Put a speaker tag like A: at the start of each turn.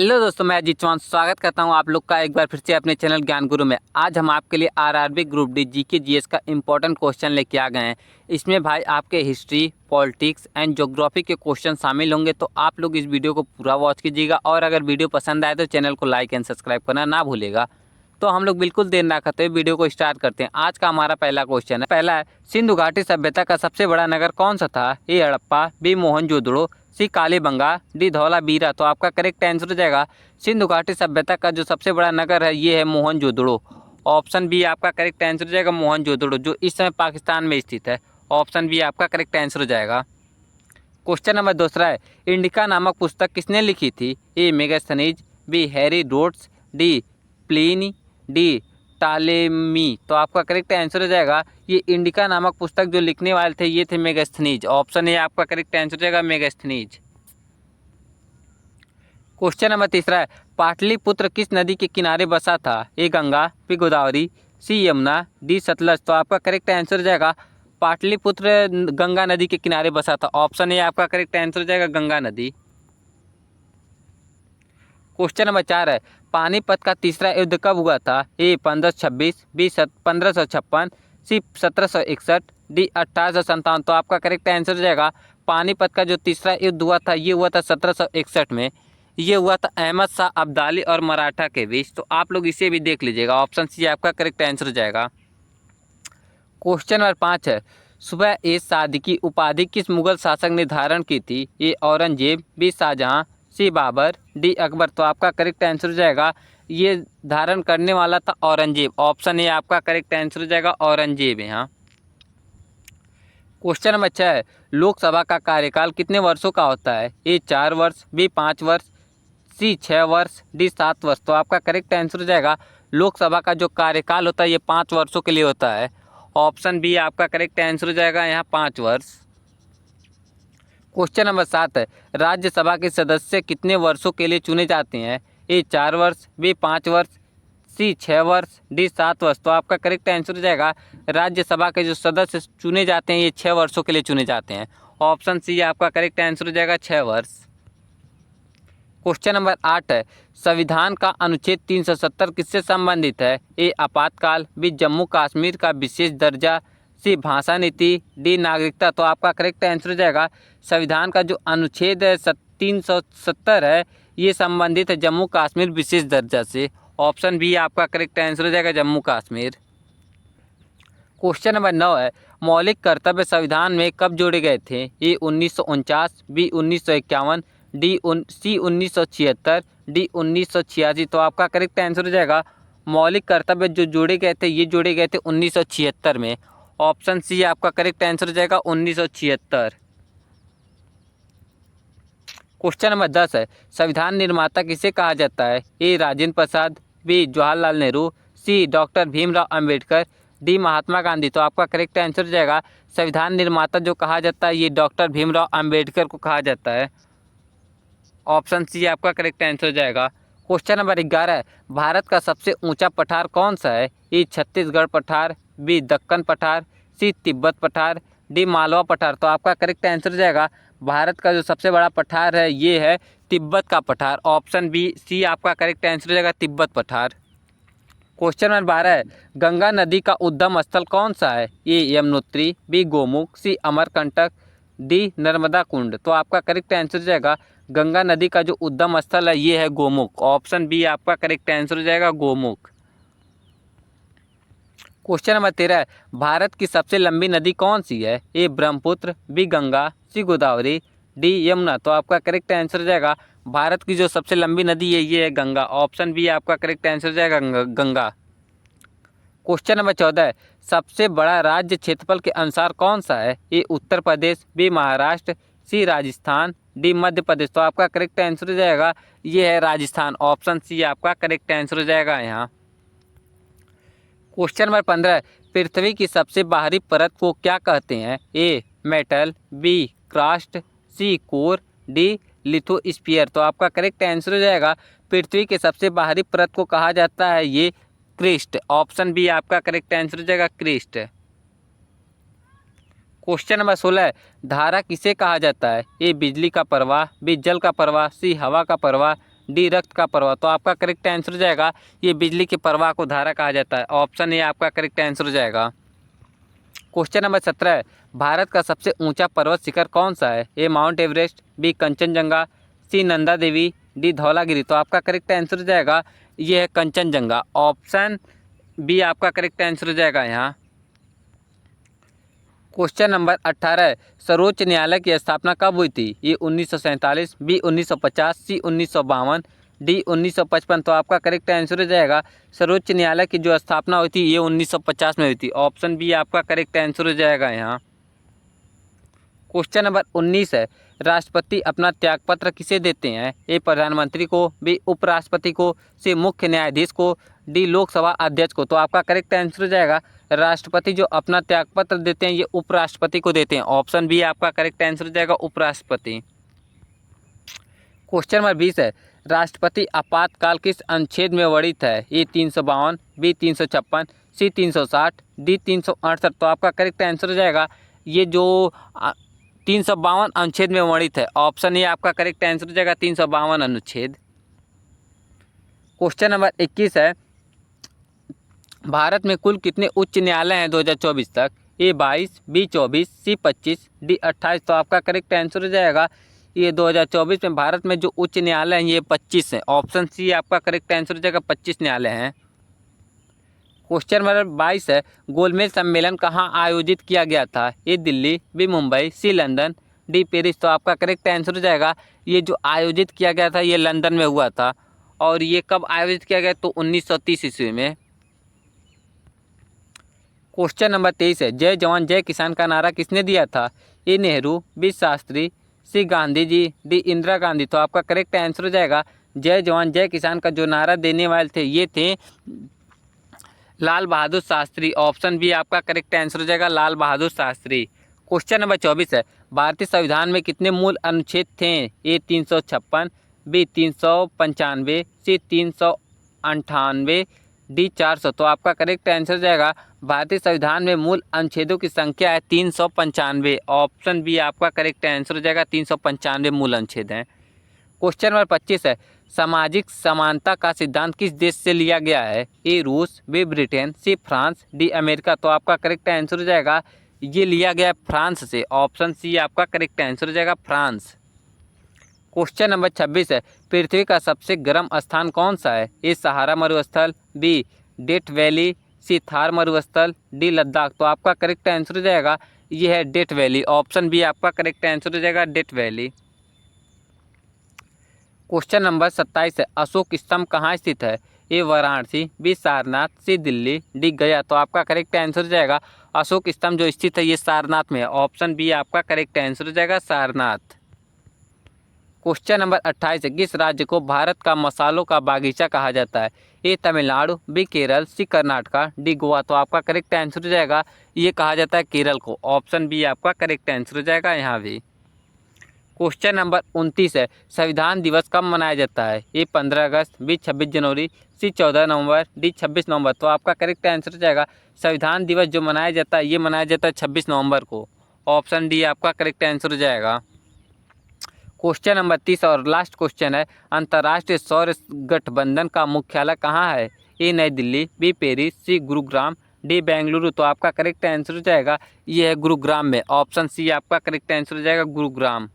A: Hello दोस्तों, मैं अजीत चौहान स्वागत करता हूं आप लोग का एक बार फिर से अपने चैनल ज्ञान गुरु में। आज हम आपके लिए RRB group D GK GS का इंपॉर्टेंट क्वेश्चन लेके आ गए हैं। इसमें भाई आपके हिस्ट्री, पॉलिटिक्स एंड ज्योग्राफी के क्वेश्चन शामिल होंगे, तो आप लोग इस वीडियो को पूरा वॉच कीजिएगा। और अगर वीडियो पसंद आए तो चैनल को लाइक एंड सब्सक्राइब करना ना भूलेगा। तो हम लोग बिल्कुल देर ना करते हुए वीडियो को स्टार्ट करते हैं। आज का हमारा पहला क्वेश्चन है। पहला है, सिंधु घाटी सभ्यता का सबसे बड़ा नगर कौन सा था? ए हड़प्पा, बी मोहनजोदड़ो, सी कालीबंगा, डी धौलावीरा। तो आपका करेक्ट आंसर हो जाएगा सिंधु घाटी सभ्यता का जो सबसे बड़ा नगर है ये है मोहनजोदड़ो। ऑप्शन बी आपका करेक्ट आंसर हो जाएगा मोहनजोदड़ो, जो इस समय पाकिस्तान में स्थित है। ऑप्शन बी आपका करेक्ट आंसर हो जाएगा। क्वेश्चन नंबर दूसरा है, इंडिका नामक पुस्तक किसने लिखी थी? A Megasthenes, B Herodotus, D Pliny, D Ptolemy. तो आपका करेक्ट आंसर हो जाएगा ये इंडिका नामक पुस्तक जो लिखने वाले थे ये थे मेगास्थनीज। ऑप्शन ए आपका करेक्ट आंसर हो जाएगा मेगास्थनीज। क्वेश्चन नंबर तीसरा है, पाटलिपुत्र किस नदी के किनारे बसा था? ए गंगा, बी गोदावरी, सी यमुना, डी सतलज। तो आपका करेक्ट आंसर हो जाएगा पाटलिपुत्र गंगा नदी के किनारे बसा था। ऑप्शन ए आपका करेक्ट आंसर हो जाएगा गंगा नदी। क्वेश्चन नंबर 4 है, पानीपत का तीसरा युद्ध कब हुआ था? ए 1526, बी 1556, सी 1761, डी 1857। तो आपका करेक्ट आंसर हो जाएगा पानीपत का जो तीसरा युद्ध हुआ था ये हुआ था 1761 में। ये हुआ था अहमद शाह अब्दाली और मराठा के बीच। तो आप लोग इसे भी देख लीजिएगा। ऑप्शन सी आपका करेक्ट आंसर हो जाएगा। क्वेश्चन नंबर 5 है, सुबह ए सादी की उपाधि किस मुगल शासक ने धारण की थी? ए औरंगजेब, बी शाहजहां, सी बाबर, डी अकबर। तो आपका करेक्ट आंसर हो जाएगा ये धारण करने वाला था औरंगजेब। ऑप्शन ए आपका करेक्ट आंसर हो जाएगा औरंगजेब यहाँ। क्वेश्चन नंबर 6 है, लोकसभा का कार्यकाल कितने वर्षों का होता है? ए 4 वर्ष, बी 5 वर्ष, सी 6 वर्ष, डी 7 वर्ष। तो आपका करेक्ट आंसर हो जाएगा लोकसभा का जो कार्यकाल होता है ये 5 वर्षों के लिए होता है। ऑप्शन बी आपका करेक्ट आंसर हो जाएगा यहाँ 5 वर्ष। क्वेश्चन नंबर 7 है, राज्यसभा के सदस्य कितने वर्षों के लिए चुने जाते हैं? ए 4 वर्ष, बी 5 वर्ष, सी 6 वर्ष, डी 7 वर्ष। तो आपका करेक्ट आंसर हो जाएगा राज्यसभा के जो सदस्य चुने जाते हैं ये 6 वर्षों के लिए चुने जाते हैं। ऑप्शन सी आपका करेक्ट आंसर हो जाएगा 6 वर्ष। क्वेश्चन नंबर 8 है, संविधान का अनुच्छेद 370 किससे संबंधित है? ए आपातकाल, बी जम्मू कश्मीर का विशेष दर्जा, सी भाषा नीति, डी नागरिकता। तो आपका करेक्ट आंसर हो जाएगा संविधान का जो अनुच्छेद है 370 है ये संबंधित है जम्मू कश्मीर विशेष दर्जा से। ऑप्शन बी आपका करेक्ट आंसर हो जाएगा जम्मू कश्मीर। क्वेश्चन नंबर 9 है, मौलिक कर्तव्य संविधान में कब जोड़े गए थे? ए 1949, बी 1951, सी 1976, डी 1986। तो आपका करेक्ट आंसर हो जाएगा मौलिक कर्तव्य जो जोड़े गए थे ये जोड़े गए थे 1976 में। ऑप्शन सी आपका करेक्ट आंसर हो जाएगा 1976। क्वेश्चन नंबर 10 है, संविधान निर्माता किसे कहा जाता है? ए राजेंद्र प्रसाद, बी जवाहरलाल नेहरू, सी डॉक्टर भीमराव अंबेडकर, डी महात्मा गांधी। तो आपका करेक्ट आंसर हो जाएगा संविधान निर्माता जो कहा जाता है ये डॉक्टर भीमराव अंबेडकर को कहा जाता है। ऑप्शन सी आपका करेक्ट आंसर हो जाएगा। क्वेश्चन नंबर 11 है, भारत का सबसे ऊंचा पठार कौन सा है? ए छत्तीसगढ़ पठार, बी दक्कन पठार, सी तिब्बत पठार, डी मालवा पठार। तो आपका करेक्ट आंसर हो जाएगा भारत का जो सबसे बड़ा पठार है ये है तिब्बत का पठार। ऑप्शन बी सी आपका करेक्ट आंसर हो जाएगा तिब्बत पठार। क्वेश्चन नंबर 12 है, गंगा नदी का उद्गम स्थल कौन सा है? ए यमुनोत्री, बी गोमुख, सी अमरकंटक, डी नर्मदा कुंड। तो आपका करेक्ट आंसर हो जाएगा गंगा नदी का जो उद्गम स्थल है ये है गोमुख। ऑप्शन बी आपका करेक्ट आंसर हो जाएगा गोमुख। क्वेश्चन नंबर 13 है, भारत की सबसे लंबी नदी कौन सी है? ए ब्रह्मपुत्र, बी गंगा, सी गोदावरी, डी यमुना। तो आपका करेक्ट आंसर हो जाएगा भारत की जो सबसे लंबी नदी है ये है गंगा। ऑप्शन बी आपका करेक्ट आंसर हो जाएगा गंगा। क्वेश्चन नंबर 14 है, सबसे बड़ा राज्य क्षेत्रफल के अनुसार कौन सा है? ए उत्तर प्रदेश, बी महाराष्ट्र, सी राजस्थान, डी मध्य प्रदेश। तो आपका करेक्ट आंसर हो जाएगा ये है राजस्थान। ऑप्शन सी आपका करेक्ट आंसर हो जाएगा यहाँ। क्वेश्चन नंबर 15 है, पृथ्वी की सबसे बाहरी परत को क्या कहते हैं? A mantle, B crust, C core, D lithosphere. तो आपका करेक्ट आंसर हो जाएगा पृथ्वी के सबसे बाहरी परत को कहा जाता है ये क्रिस्ट। ऑप्शन बी आपका करेक्ट आंसर हो जाएगा क्रिस्ट। क्वेश्चन नंबर 16 है, धारा किसे कहा जाता है? ए बिजली का प्रवाह, बी जल का प्रवाह, सी हवा का प्रवाह, डी रक्त का प्रवाह। तो आपका करेक्ट आंसर हो जाएगा ये बिजली के प्रवाह को धारा कहा जाता है। ऑप्शन ए आपका करेक्ट आंसर हो जाएगा। क्वेश्चन नंबर 17 है, भारत का सबसे ऊंचा पर्वत शिखर कौन सा है? ए माउंट एवरेस्ट, बी कंचनजंगा, सी नंदा देवी, डी धौलागिरी। तो आपका करेक्ट आंसर हो जाएगा ये है कंचनजंगा। ऑप्शन बी आपका करेक्ट आंसर हो जाएगा यहाँ। क्वेश्चन नंबर 18 है, सर्वोच्च न्यायालय की स्थापना कब हुई थी? ये 1947, बी 1950, सी 1952, डी 1955। तो आपका करेक्ट आंसर हो जाएगा सर्वोच्च न्यायालय की जो स्थापना हुई थी ये 1950 में हुई थी। ऑप्शन बी आपका करेक्ट आंसर हो जाएगा यहाँ। क्वेश्चन नंबर 19 है, राष्ट्रपति अपना त्यागपत्र किसे देते हैं? ए प्रधानमंत्री को, बी उपराष्ट्रपति को, सी मुख्य न्यायाधीश को, डी लोकसभा अध्यक्ष को। तो आपका करेक्ट आंसर हो जाएगा राष्ट्रपति जो अपना त्यागपत्र देते हैं ये उपराष्ट्रपति को देते हैं। ऑप्शन बी आपका करेक्ट आंसर हो जाएगा उपराष्ट्रपति। क्वेश्चन नंबर 20 है, राष्ट्रपति आपातकाल किस अनुच्छेद में वर्णित है? ए 352, बी 356, सी 360, डी 368। तो आपका करेक्ट आंसर हो जाएगा ये जो 352 अनुच्छेद में वर्णित है। ऑप्शन ए आपका करेक्ट आंसर हो जाएगा 352 अनुच्छेद। क्वेश्चन नंबर 21 है, भारत में कुल कितने उच्च न्यायालय हैं 2024 तक? ए 22, बी 24, सी 25, डी 28। तो आपका करेक्ट आंसर हो जाएगा ये 2024 में भारत में जो उच्च न्यायालय हैं ये 25 हैं। ऑप्शन सी आपका करेक्ट आंसर हो जाएगा 25 न्यायालय हैं। क्वेश्चन नंबर 22 है, गोलमेज सम्मेलन कहाँ आयोजित किया गया था? ए दिल्ली, बी मुंबई, सी लंदन, डी पेरिस। तो आपका करेक्ट आंसर हो जाएगा ये जो आयोजित किया गया था ये लंदन में हुआ था। और ये कब आयोजित किया गया? तो 1930 ईस्वी में। क्वेश्चन नंबर 23 है, जय जवान जय किसान का नारा किसने दिया था? ए नेहरू, बी शास्त्री, सी गांधी जी, डी इंदिरा गांधी। तो आपका करेक्ट आंसर हो जाएगा जय जवान जय किसान का जो नारा देने वाले थे ये थे लाल बहादुर शास्त्री। ऑप्शन बी आपका करेक्ट आंसर हो जाएगा लाल बहादुर शास्त्री। क्वेश्चन नंबर 24 है, भारतीय संविधान में कितने मूल अनुच्छेद थे? ए 356, बी 395, सी 398, डी 400। तो आपका करेक्ट आंसर हो जाएगा भारतीय संविधान में मूल अनुच्छेदों की संख्या है 395। ऑप्शन बी आपका करेक्ट आंसर हो जाएगा 395 मूल अनुच्छेद हैं। क्वेश्चन नंबर 25 है, सामाजिक समानता का सिद्धांत किस देश से लिया गया है? ए रूस, B Britain, C France, D America. तो आपका करेक्ट आंसर हो जाएगा ये लिया गया फ्रांस से। ऑप्शन सी आपका करेक्ट आंसर हो जाएगा फ्रांस। क्वेश्चन नंबर 26 है, पृथ्वी का सबसे गर्म स्थान कौन सा है? ए सहारा मरुस्थल, बी डेथ वैली, सी थार मरुस्थल, डी लद्दाख। तो आपका करेक्ट आंसर हो जाएगा ये है डेथ वैली। ऑप्शन बी आपका करेक्ट आंसर हो जाएगा डेथ वैली। क्वेश्चन नंबर 27 है, अशोक स्तंभ कहाँ स्थित है? ए वाराणसी, बी सारनाथ, सी दिल्ली, डी गया। तो आपका करेक्ट आंसर हो जाएगा अशोक स्तंभ जो स्थित है ये सारनाथ में है। ऑप्शन बी आपका करेक्ट आंसर हो जाएगा सारनाथ। क्वेश्चन नंबर 28 है, किस राज्य को भारत का मसालों का बागीचा कहा जाता है? ए तमिलनाडु, बी केरल, सी कर्नाटका, डी गोवा। तो आपका करेक्ट आंसर हो जाएगा ये कहा जाता है केरल को। ऑप्शन बी आपका करेक्ट आंसर हो जाएगा यहाँ भी। क्वेश्चन नंबर 29 है, संविधान दिवस कब मनाया जाता है? ए 15 अगस्त, बी 26 जनवरी, सी 14 नवंबर, डी 26 नवंबर। तो आपका करेक्ट आंसर हो जाएगा संविधान दिवस जो मनाया जाता है ये मनाया जाता है 26 नवंबर को। ऑप्शन डी आपका करेक्ट आंसर हो जाएगा। क्वेश्चन नंबर 30 और लास्ट क्वेश्चन है, अंतर्राष्ट्रीय सौर गठबंधन का मुख्यालय कहाँ है? ए नई दिल्ली, बी पेरिस, सी गुरुग्राम, डी बेंगलुरु। तो आपका करेक्ट आंसर हो जाएगा ये है गुरुग्राम में। ऑप्शन सी आपका करेक्ट आंसर हो जाएगा गुरुग्राम।